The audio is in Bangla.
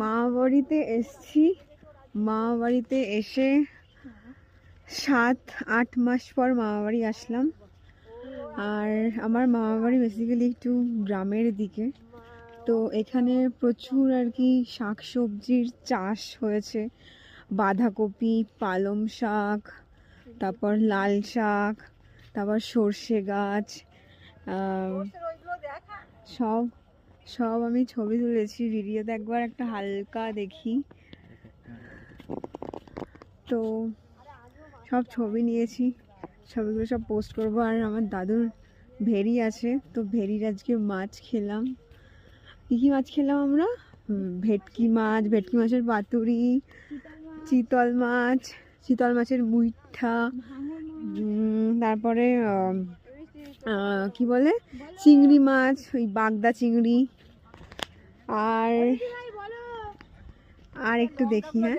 মামা বাড়িতে এসছি, মামা বাড়িতে এসে 7-8 মাস পর মামা বাড়ি আসলাম। আর আমার মামা বাড়ি বেসিক্যালি একটু গ্রামের দিকে, তো এখানে প্রচুর আর কি শাক সবজির চাষ হয়েছে। বাঁধাকপি, পালং শাক, তারপর লাল শাক, তারপর সর্ষে গাছ, সব সব আমি ছবি তুলেছি, ভিডিওতে একবার একটা হালকা দেখি। তো সব ছবি নিয়েছি, ছবিগুলো সব পোস্ট করবো। আর আমার দাদুর ভেরি আছে, তো ভেরির আজকে মাছ খেলাম। কী কী মাছ খেলাম আমরা? ভেটকি মাছ, ভেটকি মাছের পাতুরি, চিতল মাছ, চিতল মাছের মুইঠা, তারপরে কি বলে চিংড়ি মাছ, ওই বাগদা চিংড়ি। আর একটু দেখি, হ্যাঁ